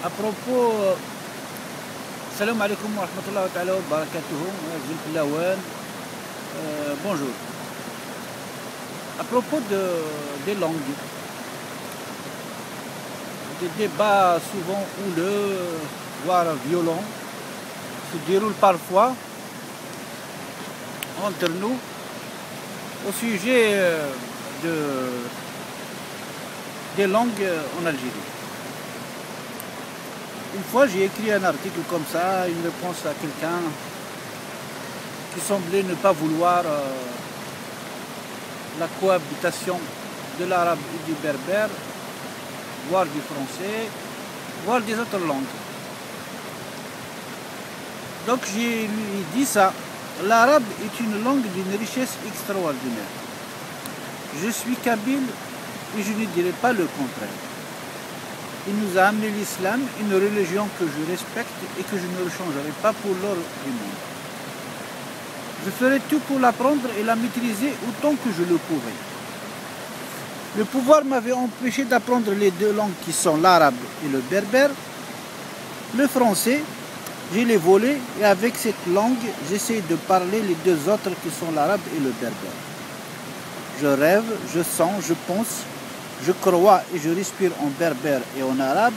À propos, salam alaikum wa rahmatullahi wa ta'ala wa barakatuhu, bonjour. À propos des langues, des débats souvent houleux, voire violents, se déroulent parfois entre nous au sujet des langues en Algérie. Une fois, j'ai écrit un article comme ça, une réponse à quelqu'un qui semblait ne pas vouloir la cohabitation de l'arabe et du berbère, voire du français, voire des autres langues. Donc j'ai lui dit ça. L'arabe est une langue d'une richesse extraordinaire. Je suis kabyle et je ne dirai pas le contraire. Il nous a amené l'islam, une religion que je respecte et que je ne changerai pas pour l'or du monde. Je ferai tout pour l'apprendre et la maîtriser autant que je le pourrai. Le pouvoir m'avait empêché d'apprendre les deux langues qui sont l'arabe et le berbère. Le français, je l'ai volé et avec cette langue, j'essaie de parler les deux autres qui sont l'arabe et le berbère. Je rêve, je sens, je pense, je crois et je respire en berbère et en arabe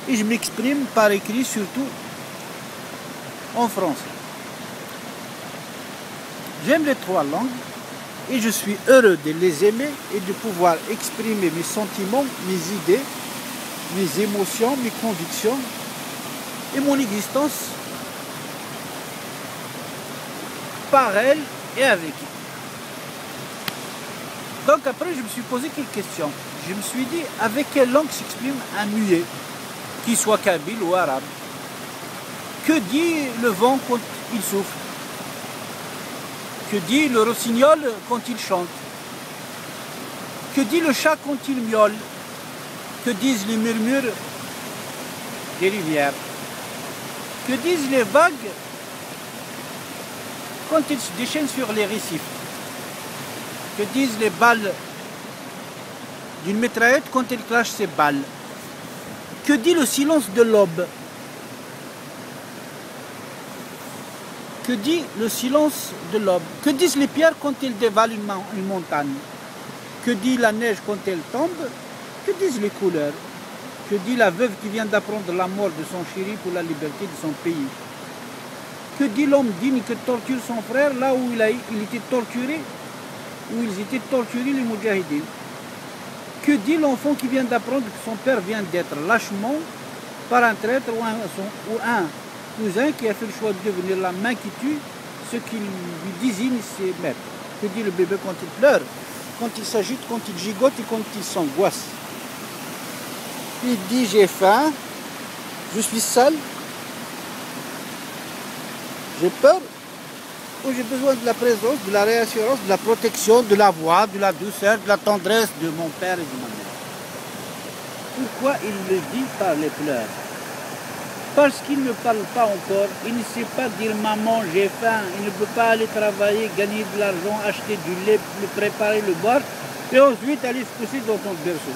et je m'exprime par écrit surtout en français. J'aime les trois langues et je suis heureux de les aimer et de pouvoir exprimer mes sentiments, mes idées, mes émotions, mes convictions et mon existence par elles et avec elles. Donc après, je me suis posé quelques questions. Je me suis dit, avec quelle langue s'exprime un muet, qu'il soit kabyle ou arabe? Que dit le vent quand il souffle? Que dit le rossignol quand il chante? Que dit le chat quand il miaule? Que disent les murmures des rivières? Que disent les vagues quand ils se déchaînent sur les récifs? Que disent les balles d'une mitraillette quand elle crache ses balles? Que dit le silence de l'aube? Que dit le silence de l'aube? Que disent les pierres quand elles dévalent une montagne? Que dit la neige quand elle tombe? Que disent les couleurs? Que dit la veuve qui vient d'apprendre la mort de son chéri pour la liberté de son pays? Que dit l'homme digne qui torture son frère là où il était torturé, où ils étaient torturés les moudjahidines? Que dit l'enfant qui vient d'apprendre que son père vient d'être lâchement par un traître ou un cousin qui a fait le choix de devenir la main qui tue, ce qui lui désigne ses maîtres? Que dit le bébé quand il pleure, quand il s'agite, quand il gigote et quand il s'angoisse? Il dit j'ai faim, je suis sale, j'ai peur, ou j'ai besoin de la présence, de la réassurance, de la protection, de la voix, de la douceur, de la tendresse de mon père et de ma mère. Pourquoi il le dit par les pleurs? Parce qu'il ne parle pas encore, il ne sait pas dire maman j'ai faim, il ne peut pas aller travailler, gagner de l'argent, acheter du lait, le préparer, le boire, et ensuite aller se pousser dans son berceau.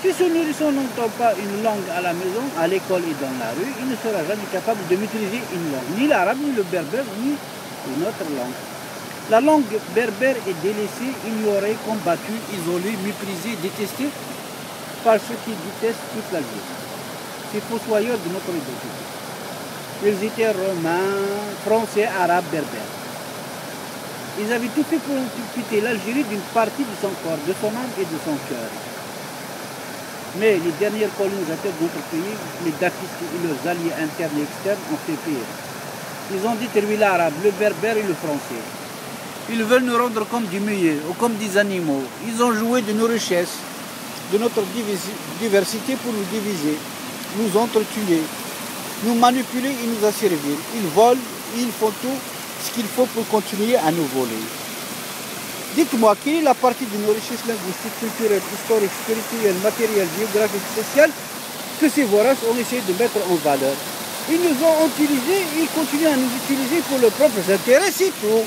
Si ce nourrisson n'entend pas une langue à la maison, à l'école et dans la rue, il ne sera jamais capable de maîtriser une langue, ni l'arabe, ni le berbère, ni une autre langue. La langue berbère est délaissée, ignorée, combattue, isolée, méprisée, détestée par ceux qui détestent toute l'Algérie. C'est fossoyeur de notre identité. Ils étaient romains, français, arabes, berbères. Ils avaient tout fait pour quitter l'Algérie d'une partie de son corps, de son âme et de son cœur. Mais les derniers colonisateurs de notre pays, les dafistes et leurs alliés internes et externes ont fait pire. Ils ont détruit l'arabe, le berbère et le français. Ils veulent nous rendre comme des muets ou comme des animaux. Ils ont joué de nos richesses, de notre diversité pour nous diviser, nous entretuer, nous manipuler et nous asservir. Ils volent, ils font tout ce qu'il faut pour continuer à nous voler. Dites-moi, quelle est la partie de nos richesses linguistiques, culturelles, historiques, spirituelles, matérielles, géographiques, sociales que ces voraces ont essayé de mettre en valeur? Ils nous ont utilisés et ils continuent à nous utiliser pour leurs propres intérêts, c'est tout.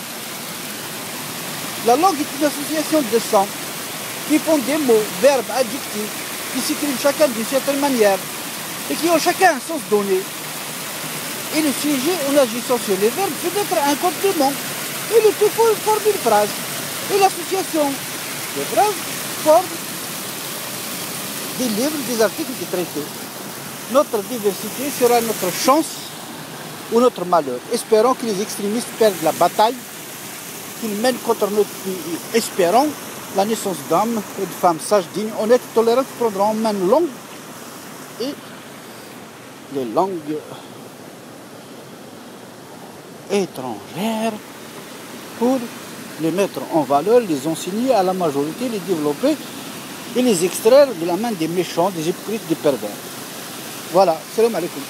La langue est une association de sons qui font des mots, verbes, adjectifs, qui s'écrivent chacun d'une certaine manière. et qui ont chacun un sens donné. Et le sujet, en agissant sur les verbes, peut être un complément. Et le tout forme une phrase. Et l'association des phrases forme des livres, des articles, des traités. Notre diversité sera notre chance ou notre malheur. Espérons que les extrémistes perdent la bataille, qu'ils mènent contre notre pays. Espérons la naissance d'hommes et de femmes sages, dignes, honnêtes, tolérantes, qui prendront en main langue et les langues étrangères pour les mettre en valeur, les enseigner à la majorité, les développer et les extraire de la main des méchants, des hypocrites, des pervers. Voilà, salam alaikum.